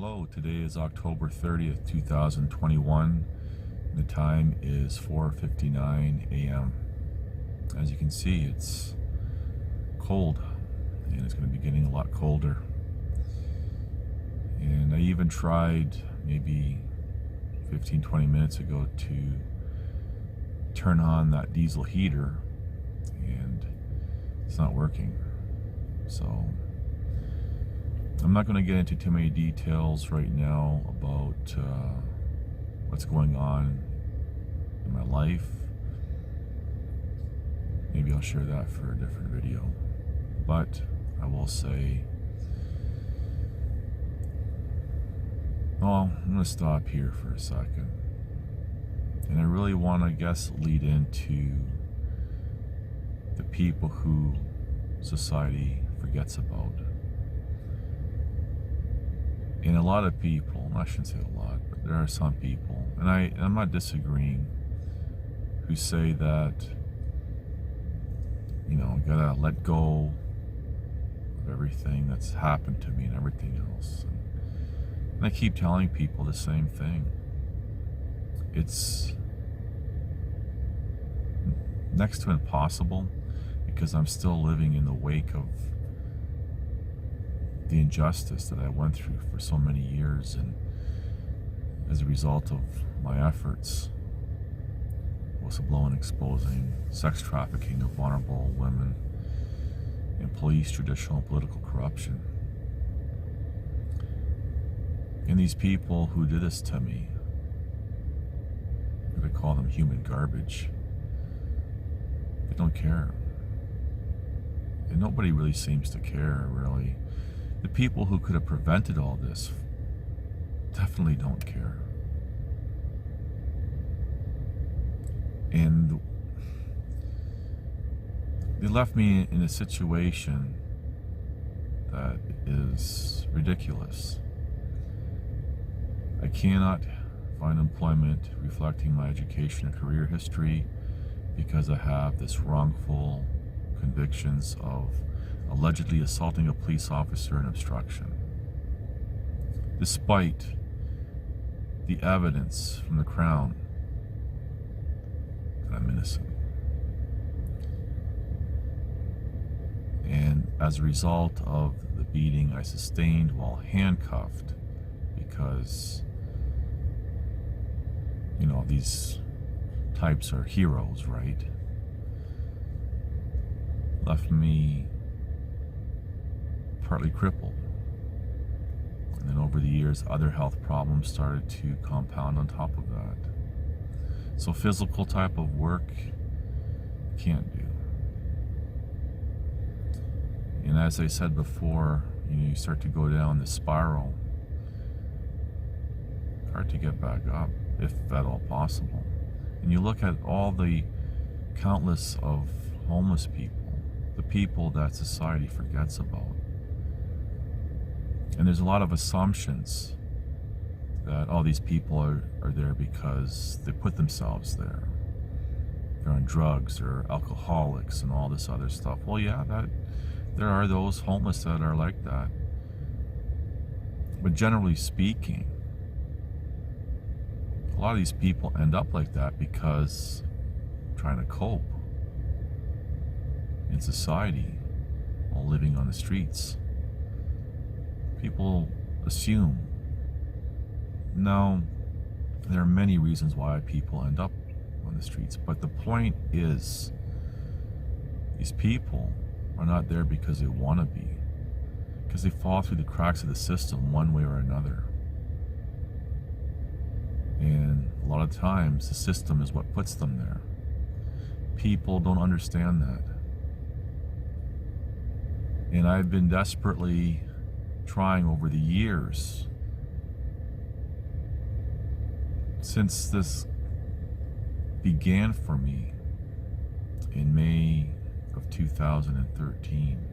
Hello, today is October 30th, 2021. The time is 4:59 a.m. As you can see, it's cold and it's going to be getting a lot colder. And I even tried maybe 15-20 minutes ago to turn on that diesel heater and it's not working. So I'm not going to get into too many details right now about what's going on in my life. Maybe I'll share that for a different video. But I will say, well, I'm going to stop here for a second. And I really want to, lead into the people who society forgets about. And a lot of people, I shouldn't say a lot, but there are some people, and I'm not disagreeing, who say that, you gotta let go of everything that's happened to me and everything else. And I keep telling people the same thing. It's next to impossible because I'm still living in the wake of the injustice that I went through for so many years, and as a result of my efforts, whistleblowing, exposing sex trafficking of vulnerable women, and police, traditional political corruption. And these people who did this to me, I call them human garbage. They don't care. And nobody really seems to care, really. The people who could have prevented all this definitely don't care. And they left me in a situation that is ridiculous. I cannot find employment reflecting my education and career history because I have this wrongful convictions of allegedly assaulting a police officer and obstruction, despite the evidence from the Crown that I'm innocent. And as a result of the beating I sustained while handcuffed, because these types are heroes, right? Left me partly crippled. And then over the years, other health problems started to compound on top of that. So physical type of work, can't do. And as I said before, you start to go down the spiral. Hard to get back up, if at all possible. And you look at all the countless of homeless people, the people that society forgets about. And there's a lot of assumptions that all these people are there because they put themselves there. They're on drugs, they're alcoholics and all this other stuff. Well, yeah, there are those homeless that are like that. But generally speaking, a lot of these people end up like that because trying to cope in society while living on the streets. People assume. Now, there are many reasons why people end up on the streets, but the point is, these people are not there because they want to be, because they fall through the cracks of the system one way or another. And a lot of times, the system is what puts them there. People don't understand that. And I've been desperately trying over the years, since this began for me in May of 2013,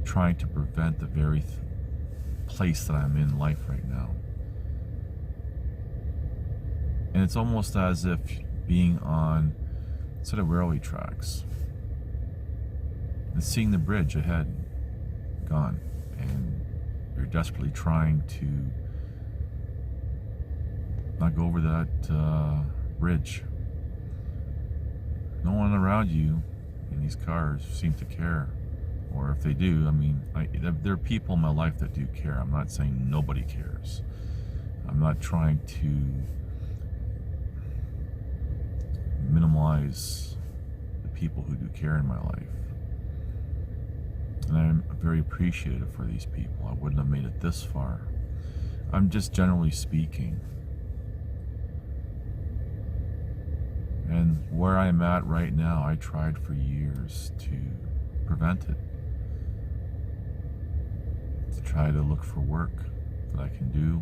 trying to prevent the very place that I'm in life right now. And it's almost as if being on a set of railway tracks and seeing the bridge ahead gone, and You're desperately trying to not go over that bridge. No one around you in these cars seem to care. Or if they do, I mean, there are people in my life that do care. I'm not saying nobody cares. I'm not trying to minimize the people who do care in my life. And I'm very appreciative for these people. I wouldn't have made it this far. I'm just generally speaking. And where I'm at right now, I tried for years to prevent it. To try to look for work that I can do.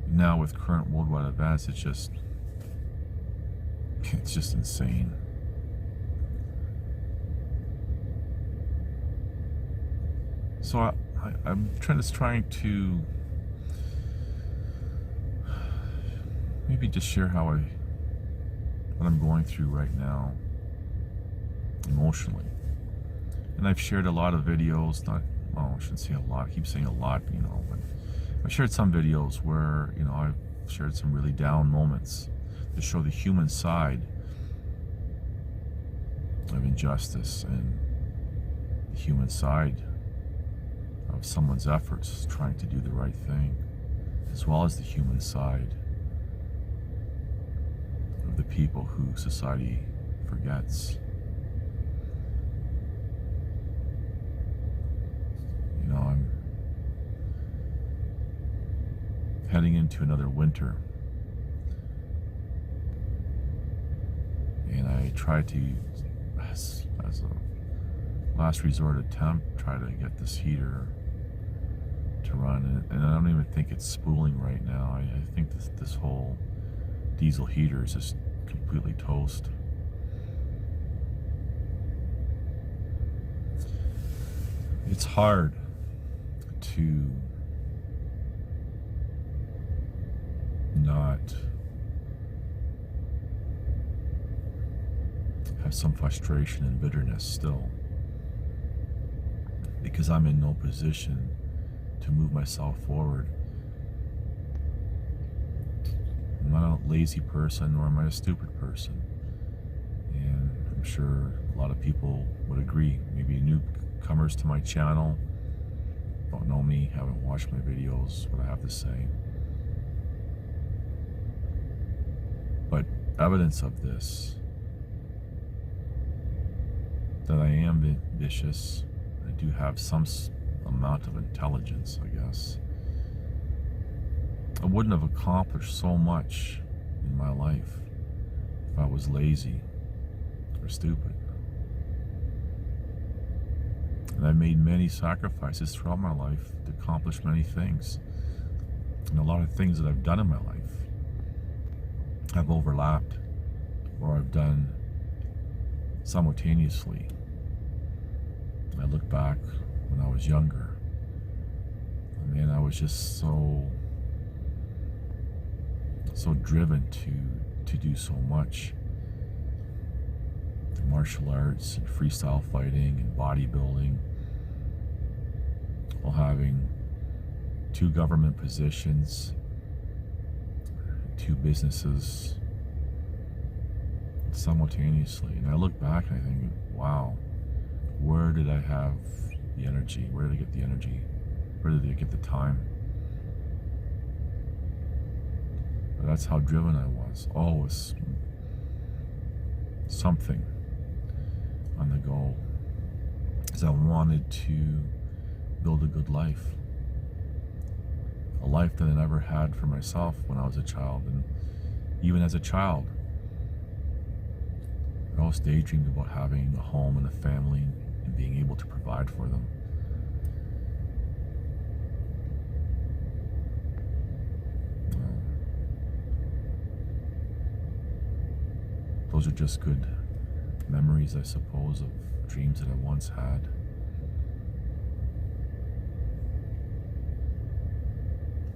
Now with current worldwide events, it's just insane. So I'm trying to maybe just share what I'm going through right now emotionally. And I've shared a lot of videos, I shouldn't say a lot, I keep saying a lot, but I've shared some videos where, I've shared some really down moments to show the human side of injustice and the human side of someone's efforts trying to do the right thing, as well as the human side of the people who society forgets. I'm heading into another winter, and I try to, as a last resort attempt, try to get this heater to run, and I don't even think it's spooling right now. I think this whole diesel heater is just completely toast. It's hard to not have some frustration and bitterness still, because I'm in no position to move myself forward. I'm not a lazy person, nor am I a stupid person, and I'm sure a lot of people would agree. Maybe newcomers to my channel don't know me, haven't watched my videos, what I have to say. But evidence of this, that I am ambitious, I do have some amount of intelligence, I guess. I wouldn't have accomplished so much in my life if I was lazy or stupid. And I made many sacrifices throughout my life to accomplish many things. And a lot of things that I've done in my life have overlapped, or I've done simultaneously. I look back when I was younger. Man, I was just so driven to do so much. The martial arts and freestyle fighting and bodybuilding, while having 2 government positions, 2 businesses simultaneously. And I look back and I think, wow, where did I have the energy? Where did I get the energy? Where did I get the time? But that's how driven I was. Always something on the go, because I wanted to build a good life. A life that I never had for myself when I was a child. And even as a child, I always daydreamed about having a home and a family and being able to provide for them. Those are just good memories, I suppose, of dreams that I once had.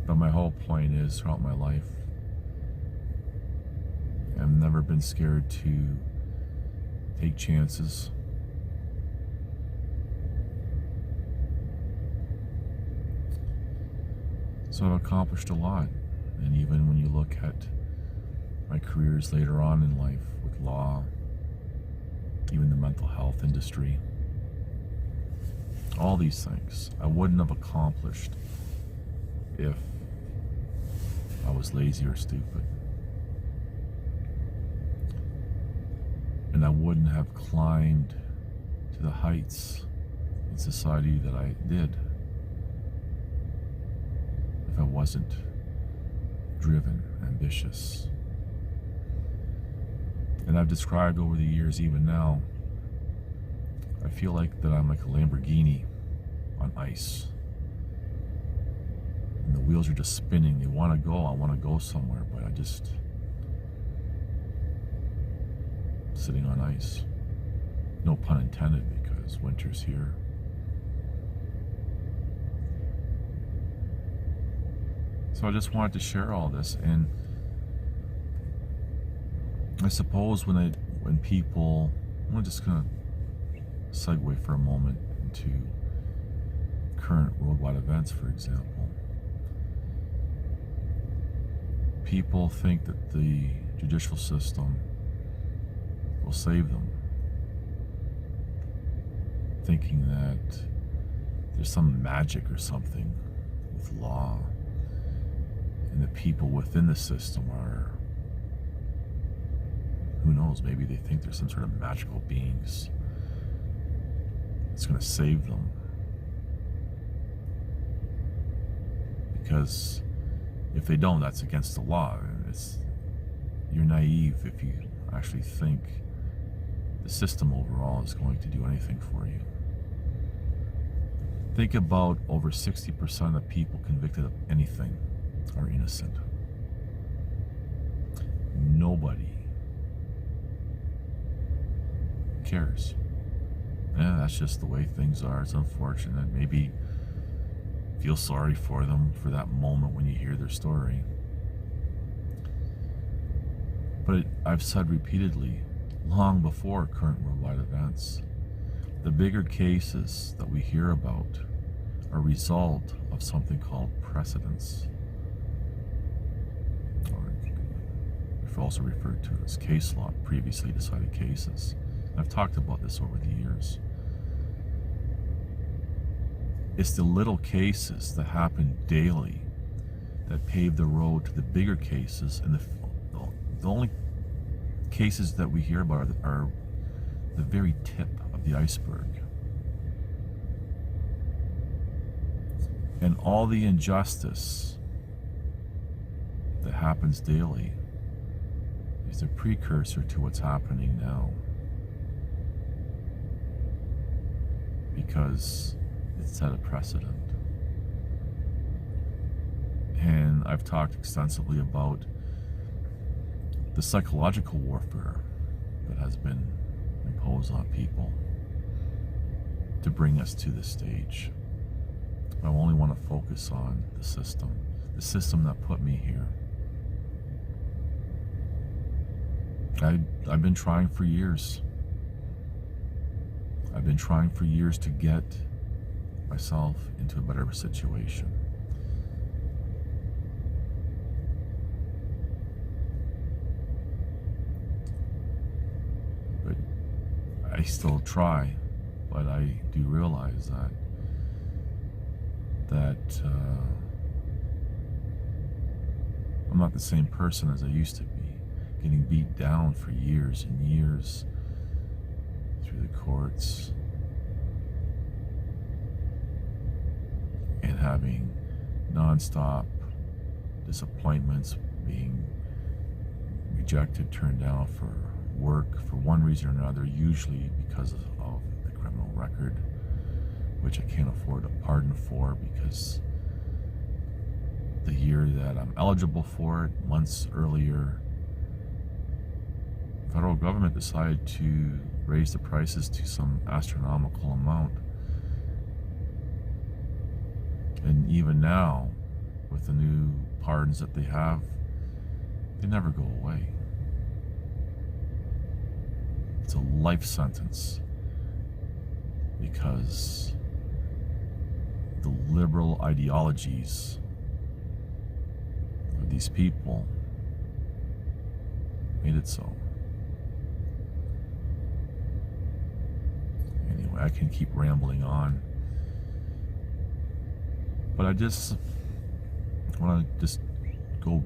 But my whole point is, throughout my life, I've never been scared to take chances. So I've accomplished a lot. And even when you look at my careers later on in life with law, even the mental health industry, all these things I wouldn't have accomplished if I was lazy or stupid. And I wouldn't have climbed to the heights in society that I did if I wasn't driven, ambitious. And I've described over the years, even now, I feel like that I'm like a Lamborghini on ice. And the wheels are just spinning. They want to go. I want to go somewhere, but I just sitting on ice. No pun intended, because winter's here. So I just wanted to share all this, and I suppose when people, I'm just gonna segue for a moment into current worldwide events, for example. People think that the judicial system will save them, thinking that there's some magic or something with law, and the people within the system are, who knows, maybe they think there's some sort of magical beings that's going to save them. Because if they don't, that's against the law. You're naive if you actually think the system overall is going to do anything for you. Think about over 60% of people convicted of anything are innocent. Nobody cares. Yeah, that's just the way things are. It's unfortunate. Maybe feel sorry for them for that moment when you hear their story. But I've said repeatedly, long before current worldwide events, the bigger cases that we hear about are a result of something called precedents, or we've also referred to as case law, previously decided cases. I've talked about this over the years. It's the little cases that happen daily that pave the road to the bigger cases, and the only cases that we hear about are the very tip of the iceberg. And all the injustice that happens daily is a precursor to what's happening now, because it set a precedent. And I've talked extensively about the psychological warfare that has been imposed on people to bring us to this stage. I only want to focus on the system that put me here. I've been trying for years. I've been trying for years to get myself into a better situation. But I still try, but I do realize that I'm not the same person as I used to be, getting beat down for years and years through the courts, and having non-stop disappointments, being rejected, turned down for work for one reason or another, usually because of the criminal record, which I can't afford a pardon for, because the year that I'm eligible for it, months earlier, the federal government decided to raise the prices to some astronomical amount. And even now, with the new pardons that they have, they never go away. It's a life sentence, because the liberal ideologies these people made it so. Anyway, I can keep rambling on, but I just want to just go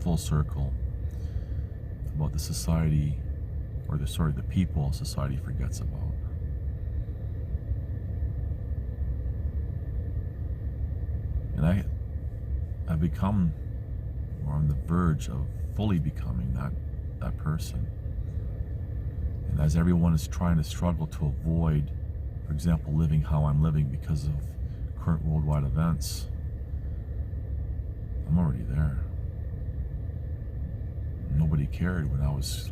full circle about the society, or the people society forgets about. And I've become, or on the verge of fully becoming that person. And as everyone is trying to struggle to avoid, for example, living how I'm living because of current worldwide events, I'm already there. Nobody cared when I was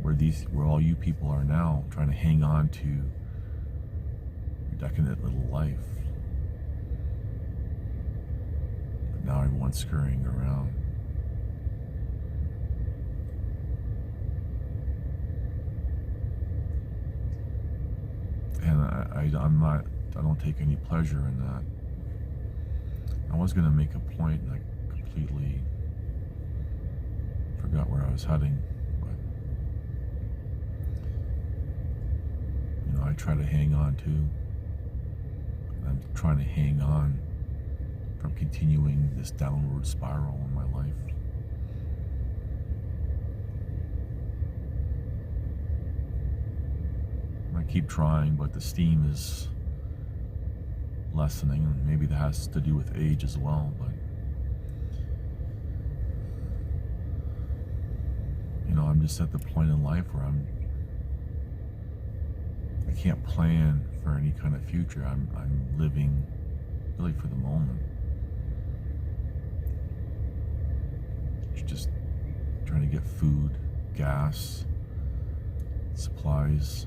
where all you people are now, trying to hang on to your decadent little life. But now everyone's scurrying around. And I don't take any pleasure in that. I was going to make a point and I completely forgot where I was heading, but I try to hang on too. I'm trying to hang on from continuing this downward spiral in my life. I keep trying, but the steam is lessening, and maybe that has to do with age as well, but I'm just at the point in life where I can't plan for any kind of future. I'm living really for the moment. Just trying to get food, gas, supplies.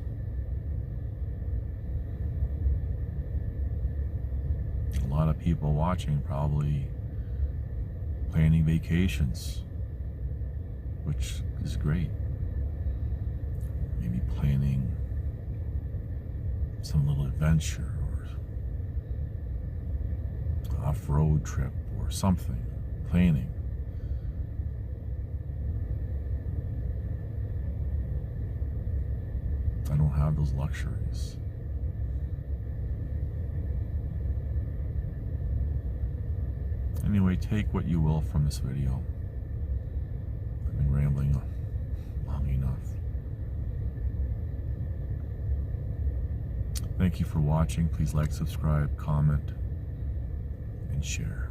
A lot of people watching probably planning vacations, which is great. Maybe planning some little adventure or off-road trip or something. Planning. I don't have those luxuries. Anyway, take what you will from this video. I've been rambling long enough. Thank you for watching. Please like, subscribe, comment, and share.